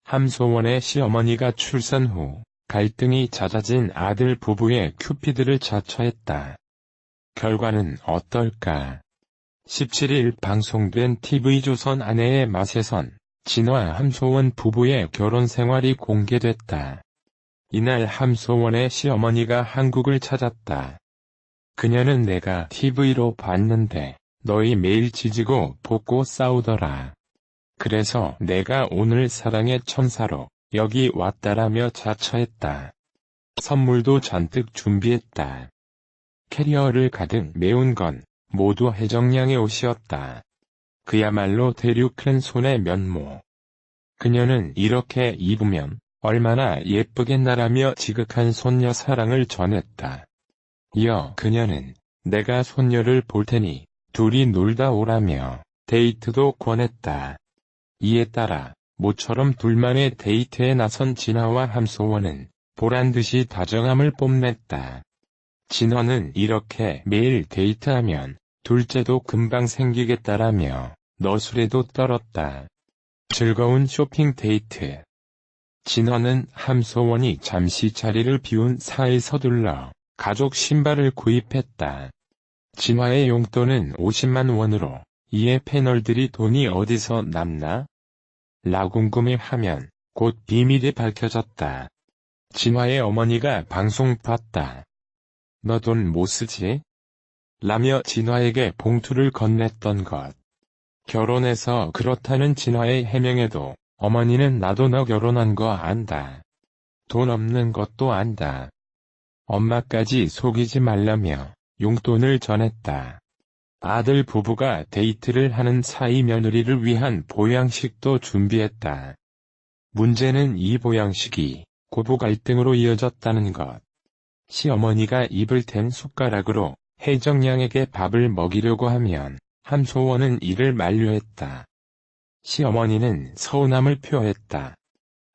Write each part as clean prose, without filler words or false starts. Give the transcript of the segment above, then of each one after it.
함소원의 시어머니가 출산 후 갈등이 잦아진 아들 부부의 큐피드를 자처했다. 결과는 어떨까? 17일 방송된 TV조선 아내의 맛에선 진화 함소원 부부의 결혼 생활이 공개됐다. 이날 함소원의 시어머니가 한국을 찾았다. 그녀는 내가 TV로 봤는데 너희 매일 지지고 볶고 싸우더라. 그래서 내가 오늘 사랑의 천사로 여기 왔다라며 자처했다. 선물도 잔뜩 준비했다. 캐리어를 가득 메운 건 모두 혜정양의 옷이었다. 그야말로 대륙큰 손의 면모. 그녀는 이렇게 입으면 얼마나 예쁘겠나라며 지극한 손녀 사랑을 전했다. 이어 그녀는 내가 손녀를 볼 테니 둘이 놀다 오라며 데이트도 권했다. 이에 따라 모처럼 둘만의 데이트에 나선 진화와 함소원은 보란듯이 다정함을 뽐냈다. 진화는 이렇게 매일 데이트하면 둘째도 금방 생기겠다라며 너술에도 떨었다. 즐거운 쇼핑 데이트. 진화는 함소원이 잠시 자리를 비운 사이 서둘러 가족 신발을 구입했다. 진화의 용돈은 50만 원으로 이에 패널들이 돈이 어디서 남나? 라 궁금해하면 곧 비밀이 밝혀졌다. 진화의 어머니가 방송 봤다. 너 돈 못 쓰지? 라며 진화에게 봉투를 건넸던 것. 결혼해서 그렇다는 진화의 해명에도 어머니는 나도 너 결혼한 거 안다. 돈 없는 것도 안다. 엄마까지 속이지 말라며 용돈을 전했다. 아들 부부가 데이트를 하는 사이 며느리를 위한 보양식도 준비했다. 문제는 이 보양식이 고부 갈등으로 이어졌다는 것. 시어머니가 입을 댄 숟가락으로 혜정양에게 밥을 먹이려고 하면 함소원은 이를 만류했다. 시어머니는 서운함을 표했다.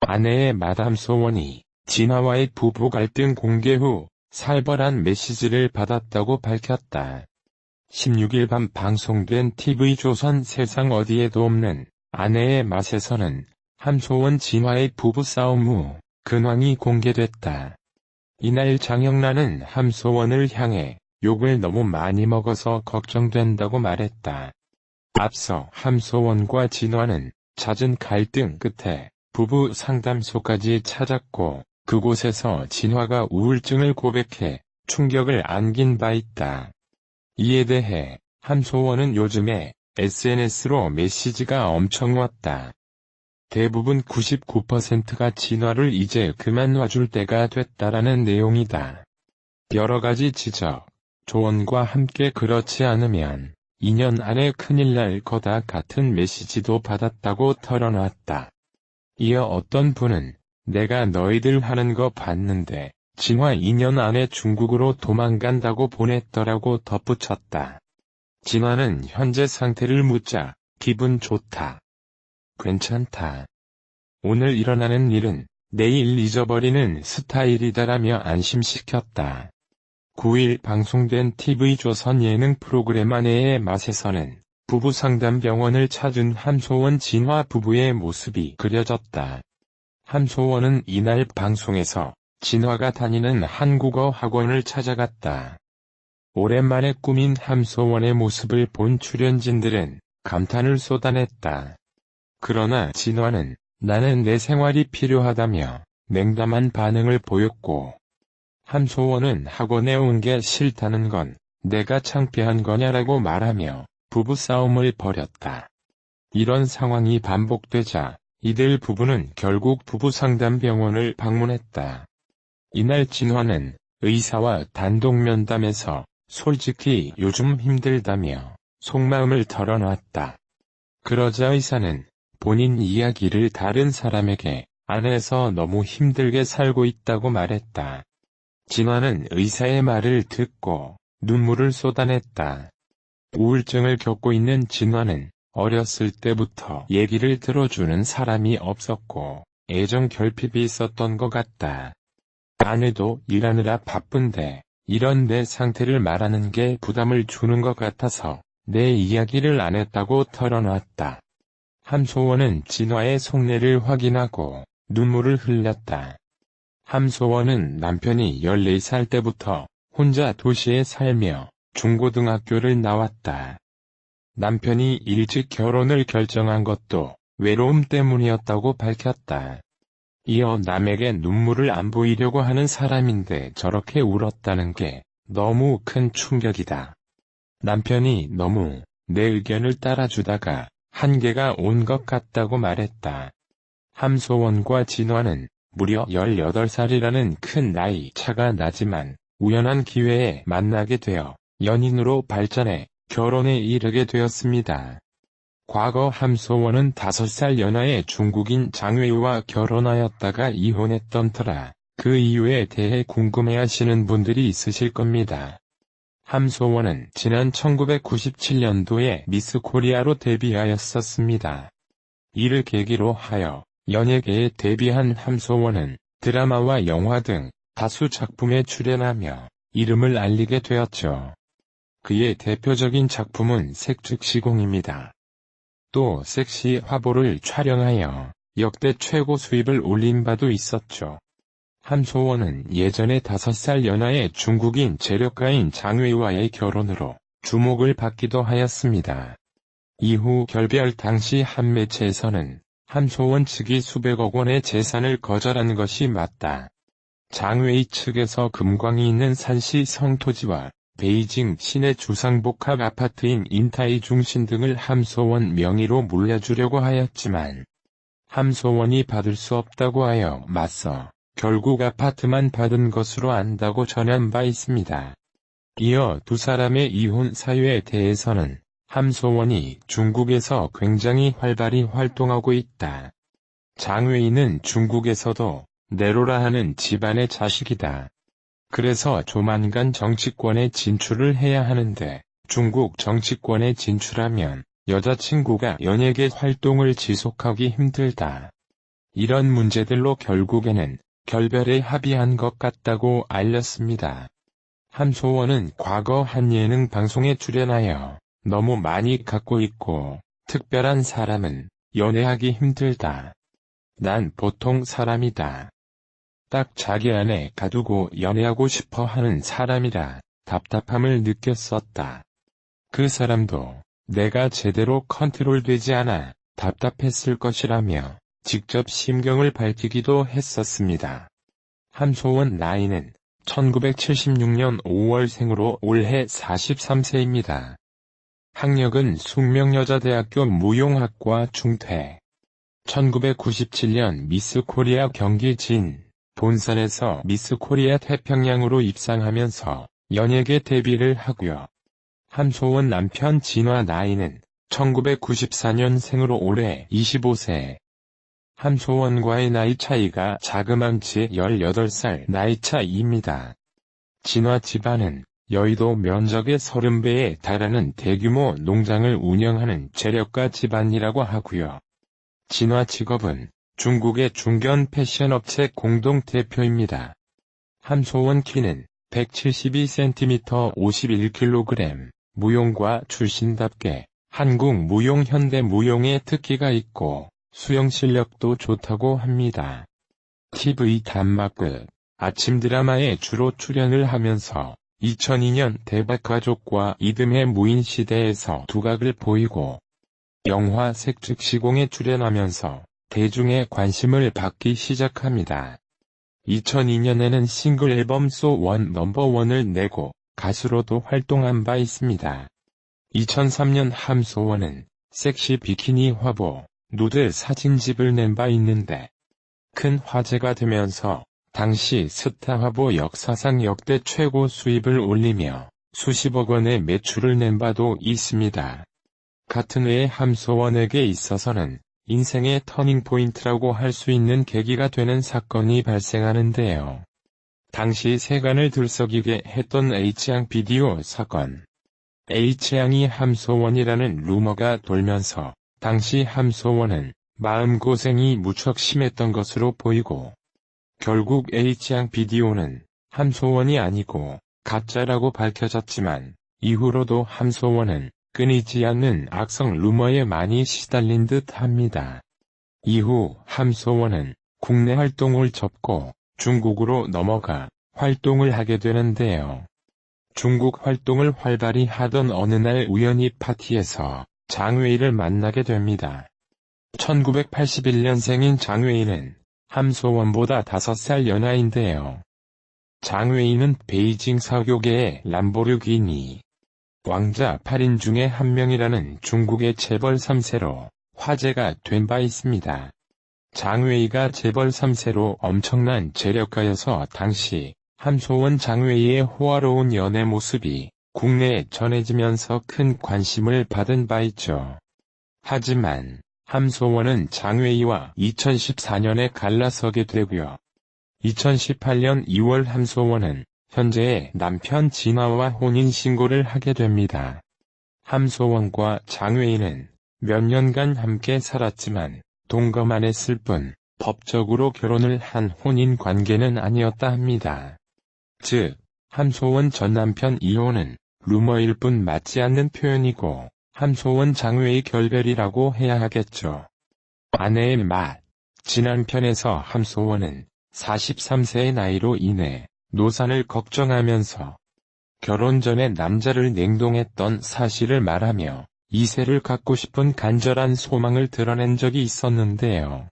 아내의 마담소원이 진화와의 부부 갈등 공개 후 살벌한 메시지를 받았다고 밝혔다. 16일 밤 방송된 TV조선 세상 어디에도 없는 아내의 맛에서는 함소원 진화의 부부싸움 후 근황이 공개됐다. 이날 장영란은 함소원을 향해 욕을 너무 많이 먹어서 걱정된다고 말했다. 앞서 함소원과 진화는 잦은 갈등 끝에 부부 상담소까지 찾았고 그곳에서 진화가 우울증을 고백해 충격을 안긴 바 있다. 이에 대해 함소원은 요즘에 SNS로 메시지가 엄청 왔다. 대부분 99%가 진화를 이제 그만 놔줄 때가 됐다라는 내용이다. 여러가지 지적, 조언과 함께 그렇지 않으면 2년 안에 큰일 날 거다 같은 메시지도 받았다고 털어놨다. 이어 어떤 분은 내가 너희들 하는 거 봤는데 진화 2년 안에 중국으로 도망간다고 보냈더라고 덧붙였다. 진화는 현재 상태를 묻자 기분 좋다. 괜찮다. 오늘 일어나는 일은 내일 잊어버리는 스타일이다라며 안심시켰다. 9일 방송된 TV조선 예능 프로그램 아내의 맛에서는 부부상담병원을 찾은 함소원 진화 부부의 모습이 그려졌다. 함소원은 이날 방송에서 진화가 다니는 한국어 학원을 찾아갔다. 오랜만에 꾸민 함소원의 모습을 본 출연진들은 감탄을 쏟아냈다. 그러나 진화는 나는 내 생활이 필요하다며 냉담한 반응을 보였고 함소원은 학원에 온 게 싫다는 건 내가 창피한 거냐라고 말하며 부부싸움을 벌였다. 이런 상황이 반복되자 이들 부부는 결국 부부상담병원을 방문했다. 이날 진화는 의사와 단독 면담에서 솔직히 요즘 힘들다며 속마음을 털어놨다. 그러자 의사는 본인 이야기를 다른 사람에게 안에서 너무 힘들게 살고 있다고 말했다. 진화는 의사의 말을 듣고 눈물을 쏟아냈다. 우울증을 겪고 있는 진화는 어렸을 때부터 얘기를 들어주는 사람이 없었고 애정 결핍이 있었던 것 같다. 아내도 일하느라 바쁜데 이런 내 상태를 말하는 게 부담을 주는 것 같아서 내 이야기를 안 했다고 털어놨다. 함소원은 진화의 속내를 확인하고 눈물을 흘렸다. 함소원은 남편이 14살 때부터 혼자 도시에 살며 중고등학교를 나왔다. 남편이 일찍 결혼을 결정한 것도 외로움 때문이었다고 밝혔다. 이어 남에게 눈물을 안 보이려고 하는 사람인데 저렇게 울었다는 게 너무 큰 충격이다. 남편이 너무 내 의견을 따라주다가 한계가 온 것 같다고 말했다. 함소원과 진화는 무려 18살이라는 큰 나이 차가 나지만 우연한 기회에 만나게 되어 연인으로 발전해 결혼에 이르게 되었습니다. 과거 함소원은 5살 연하의 중국인 장웨이와 결혼하였다가 이혼했던 터라 그 이유에 대해 궁금해하시는 분들이 있으실 겁니다. 함소원은 지난 1997년도에 미스 코리아로 데뷔하였었습니다. 이를 계기로 하여 연예계에 데뷔한 함소원은 드라마와 영화 등 다수 작품에 출연하며 이름을 알리게 되었죠. 그의 대표적인 작품은 색즉시공입니다. 또 섹시 화보를 촬영하여 역대 최고 수입을 올린 바도 있었죠. 함소원은 예전에 5살 연하의 중국인 재력가인 장웨이와의 결혼으로 주목을 받기도 하였습니다. 이후 결별 당시 한 매체에서는 함소원 측이 수백억 원의 재산을 거절한 것이 맞다. 장웨이 측에서 금광이 있는 산시 성토지와 베이징 시내 주상복합 아파트인 인타이 중신 등을 함소원 명의로 물려주려고 하였지만 함소원이 받을 수 없다고 하여 맞서 결국 아파트만 받은 것으로 안다고 전한 바 있습니다. 이어 두 사람의 이혼 사유에 대해서는 함소원이 중국에서 굉장히 활발히 활동하고 있다. 장웨이는 중국에서도 네로라 하는 집안의 자식이다. 그래서 조만간 정치권에 진출을 해야 하는데 중국 정치권에 진출하면 여자친구가 연예계 활동을 지속하기 힘들다. 이런 문제들로 결국에는 결별에 합의한 것 같다고 알렸습니다. 함소원은 과거 한 예능 방송에 출연하여 너무 많이 갖고 있고 특별한 사람은 연애하기 힘들다. 난 보통 사람이다. 딱 자기 안에 가두고 연애하고 싶어 하는 사람이라 답답함을 느꼈었다. 그 사람도 내가 제대로 컨트롤되지 않아 답답했을 것이라며 직접 심경을 밝히기도 했었습니다. 함소원 나이는 1976년 5월생으로 올해 43세입니다. 학력은 숙명여자대학교 무용학과 중퇴. 1997년 미스 코리아 경기 진 본선에서 미스 코리아 태평양으로 입상하면서 연예계 데뷔를 하고요. 함소원 남편 진화 나이는 1994년생으로 올해 25세. 함소원과의 나이 차이가 자그만치 18살 나이 차이입니다. 진화 집안은 여의도 면적의 30배에 달하는 대규모 농장을 운영하는 재력가 집안이라고 하고요. 진화 직업은 중국의 중견 패션 업체 공동 대표입니다. 함소원 키는 172cm 51kg, 무용과 출신답게 한국 무용 현대 무용에 특기가 있고 수영 실력도 좋다고 합니다. TV 단막극, 아침 드라마에 주로 출연을 하면서 2002년 대박가족과 이듬해 무인시대에서 두각을 보이고 영화 색즉시공에 출연하면서 대중의 관심을 받기 시작합니다. 2002년에는 싱글 앨범 So One No.1을 내고 가수로도 활동한 바 있습니다. 2003년 함소원은 섹시 비키니 화보, 누드 사진집을 낸 바 있는데 큰 화제가 되면서 당시 스타 화보 역사상 역대 최고 수입을 올리며 수십억 원의 매출을 낸 바도 있습니다. 같은 해에 함소원에게 있어서는 인생의 터닝포인트라고 할 수 있는 계기가 되는 사건이 발생하는데요. 당시 세간을 들썩이게 했던 H양 비디오 사건. H양이 함소원이라는 루머가 돌면서 당시 함소원은 마음고생이 무척 심했던 것으로 보이고 결국 H양 비디오는 함소원이 아니고 가짜라고 밝혀졌지만 이후로도 함소원은 끊이지 않는 악성 루머에 많이 시달린 듯 합니다. 이후 함소원은 국내 활동을 접고 중국으로 넘어가 활동을 하게 되는데요. 중국 활동을 활발히 하던 어느 날 우연히 파티에서 장웨이를 만나게 됩니다. 1981년생인 장웨이는 함소원보다 5살 연하인데요. 장웨이는 베이징 서교계의 람보르기니 왕자 8인 중에 한 명이라는 중국의 재벌 3세로 화제가 된 바 있습니다. 장웨이가 재벌 3세로 엄청난 재력가여서 당시 함소원 장웨이의 호화로운 연애 모습이 국내에 전해지면서 큰 관심을 받은 바 있죠. 하지만 함소원은 장웨이와 2014년에 갈라서게 되고요. 2018년 2월 함소원은 현재의 남편 진화와 혼인신고를 하게 됩니다. 함소원과 장웨이는 몇 년간 함께 살았지만 동거만 했을 뿐 법적으로 결혼을 한 혼인 관계는 아니었다 합니다. 즉, 함소원 전 남편 이혼은 루머일 뿐 맞지 않는 표현이고 함소원 장웨이 결별이라고 해야 하겠죠. 아내의 말. 지난 편에서 함소원은 43세의 나이로 인해 노산을 걱정하면서 결혼 전에 남자를 냉동했던 사실을 말하며 2세를 갖고 싶은 간절한 소망을 드러낸 적이 있었는데요.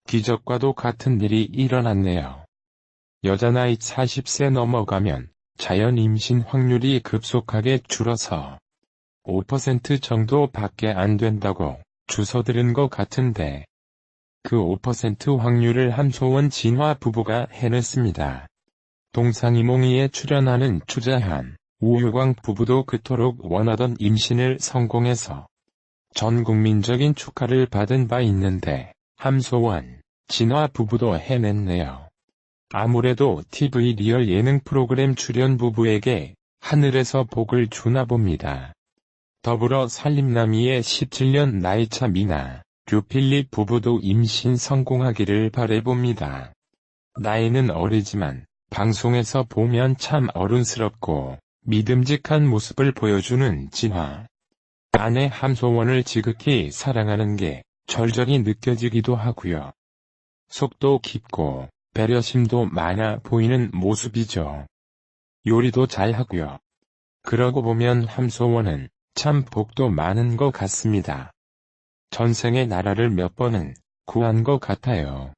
기적과도 같은 일이 일어났네요. 여자 나이 40세 넘어가면 자연 임신 확률이 급속하게 줄어서 5% 정도밖에 안 된다고 주워 들은 것 같은데 그 5% 확률을 함소원 진화 부부가 해냈습니다. 동상이몽이에 출연하는 추자현, 우유광 부부도 그토록 원하던 임신을 성공해서 전 국민적인 축하를 받은 바 있는데 함소원, 진화 부부도 해냈네요. 아무래도 TV 리얼 예능 프로그램 출연 부부에게 하늘에서 복을 주나 봅니다. 더불어 살림남이의 17년 나이차 미나, 류필립 부부도 임신 성공하기를 바라봅니다. 나이는 어리지만 방송에서 보면 참 어른스럽고 믿음직한 모습을 보여주는 진화. 아내 함소원을 지극히 사랑하는 게 절절히 느껴지기도 하고요. 속도 깊고 배려심도 많아 보이는 모습이죠. 요리도 잘하고요. 그러고 보면 함소원은 참 복도 많은 것 같습니다. 전생에 나라를 몇 번은 구한 것 같아요.